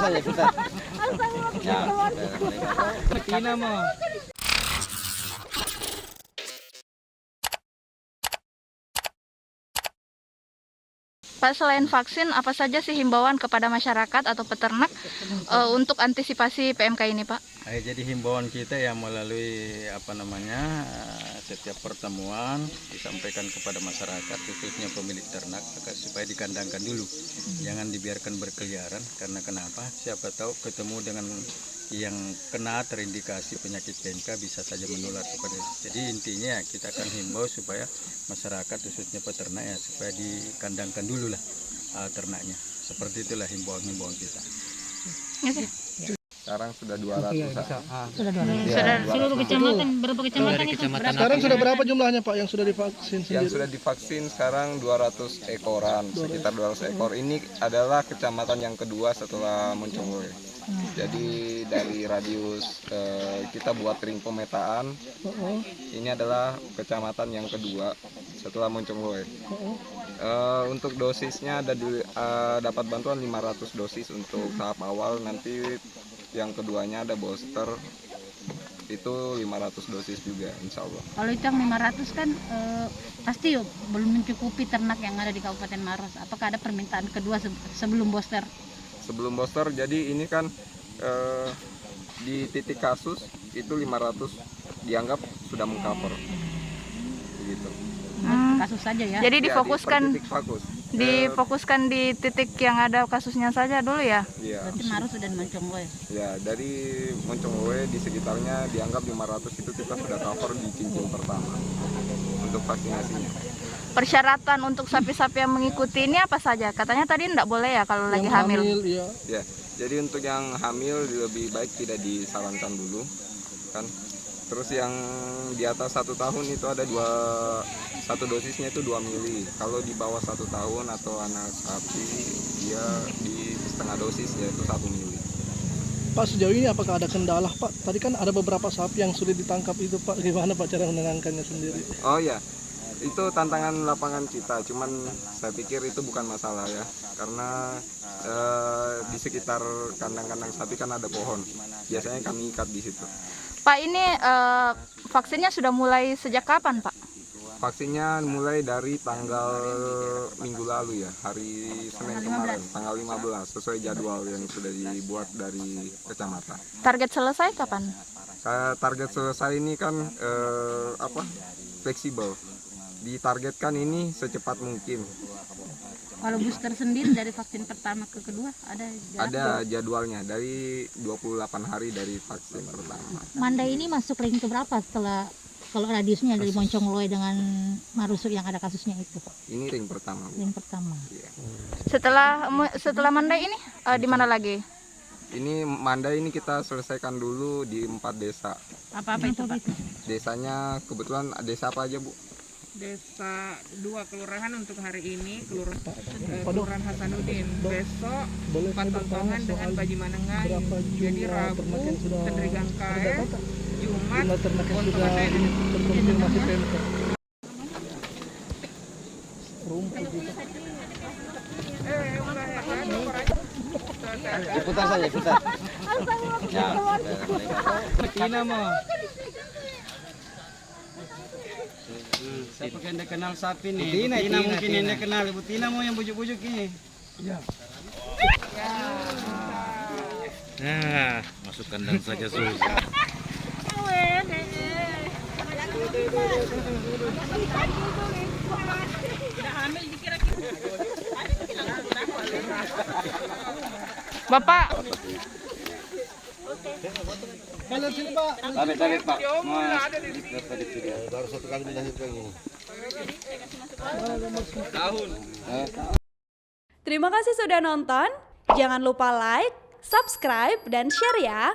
saja putar. Ya, Betina mau. Pak, selain vaksin, apa saja sih himbauan kepada masyarakat atau peternak untuk antisipasi PMK ini, Pak? Jadi himbauan kita ya melalui setiap pertemuan disampaikan kepada masyarakat khususnya pemilik ternak supaya dikandangkan dulu, jangan dibiarkan berkeliaran. Karena kenapa? Siapa tahu ketemu dengan yang kena terindikasi penyakit PMK bisa saja menular kepada. Jadi intinya kita akan himbau supaya masyarakat khususnya peternak ya supaya dikandangkan dulu lah ternaknya. Seperti itulah himbauan kita. Sekarang sudah 200. Sudah 200. Sudah Seluruh kecamatan, berapa kecamatan itu? Sekarang sudah berapa jumlahnya, Pak, yang sudah divaksin sendiri? Yang sudah divaksin sekarang 200 ekoran, sekitar 200 ekor. Ini adalah kecamatan yang kedua setelah Moncongloe. Jadi dari radius kita buat ring pemetaan, ini adalah kecamatan yang kedua setelah Moncongloe. Untuk dosisnya dapat bantuan 500 dosis untuk tahap awal, nanti yang keduanya ada booster itu 500 dosis juga insya Allah. Kalau itu yang 500 kan pasti belum mencukupi ternak yang ada di Kabupaten Maros. Apakah ada permintaan kedua sebelum booster? Sebelum booster, jadi ini kan di titik kasus itu 500 dianggap sudah mengcover begitu. Kasus saja ya. Jadi Ya, difokuskan di titik fokus. difokuskan di titik yang ada kasusnya saja dulu ya. Iya. Berarti Maros sudah Moncongloe. Ya, dari Moncongloe di sekitarnya dianggap 500 itu kita sudah cover di cincin pertama untuk vaksinasinya. Persyaratan untuk sapi-sapi yang mengikuti ini apa saja? Katanya tadi enggak boleh ya kalau lagi hamil. Ya. Ya, jadi untuk yang hamil lebih baik tidak disarankan dulu, kan. Terus yang di atas 1 tahun itu ada satu dosisnya itu 2 mili. Kalau di bawah 1 tahun atau anak sapi dia di setengah dosis yaitu 1 mili. Pak, sejauh ini apakah ada kendala, Pak? Tadi kan ada beberapa sapi yang sulit ditangkap itu, Pak. Gimana Pak cara menenangkannya sendiri? Oh ya, itu tantangan lapangan kita. Cuman saya pikir itu bukan masalah ya, karena di sekitar kandang-kandang sapi kan ada pohon. Biasanya kami ikat di situ. Pak, ini vaksinnya sudah mulai sejak kapan, Pak? Vaksinnya mulai dari tanggal minggu lalu ya, hari Senin kemarin, tanggal 15, sesuai jadwal yang sudah dibuat dari kecamatan. Target selesai kapan? Target selesai ini kan fleksibel, ditargetkan ini secepat mungkin. Kalau booster sendiri dari vaksin pertama ke kedua ada jarak? Ada jadwalnya dari 28 hari dari vaksin pertama. Mandai ini masuk ring keberapa setelah kalau radiusnya dari Moncongloe dengan Marusuk yang ada kasusnya itu? Ini ring pertama. Ring pertama. Iya. Setelah Mandai ini di mana lagi? Ini Mandai ini kita selesaikan dulu di 4 desa. Apa-apa itu, Pak? Desanya kebetulan desa apa aja, Bu? Desa 2 kelurahan untuk hari ini, Kelurahan Hasanuddin. Besok Patontongan dengan Baji Manengai. Jadi Rabu Kendrigan Kae, Jumat Pontokae. Terkonfirmasi PMK. Rumput gitu. putar saja putar. Ya, Betina mau. Siapa yang dia kenal sapi nih? Betina mungkin yang dia kenal. Betina mau yang bujuk-bujuk ini. Iya. Nah, masuk kandang saja susah. Bapak, Kalian sini, Pak. tarik Pak. Baru 1 kali dilahirkan ini. Terima kasih sudah nonton. Jangan lupa like, subscribe, dan share ya.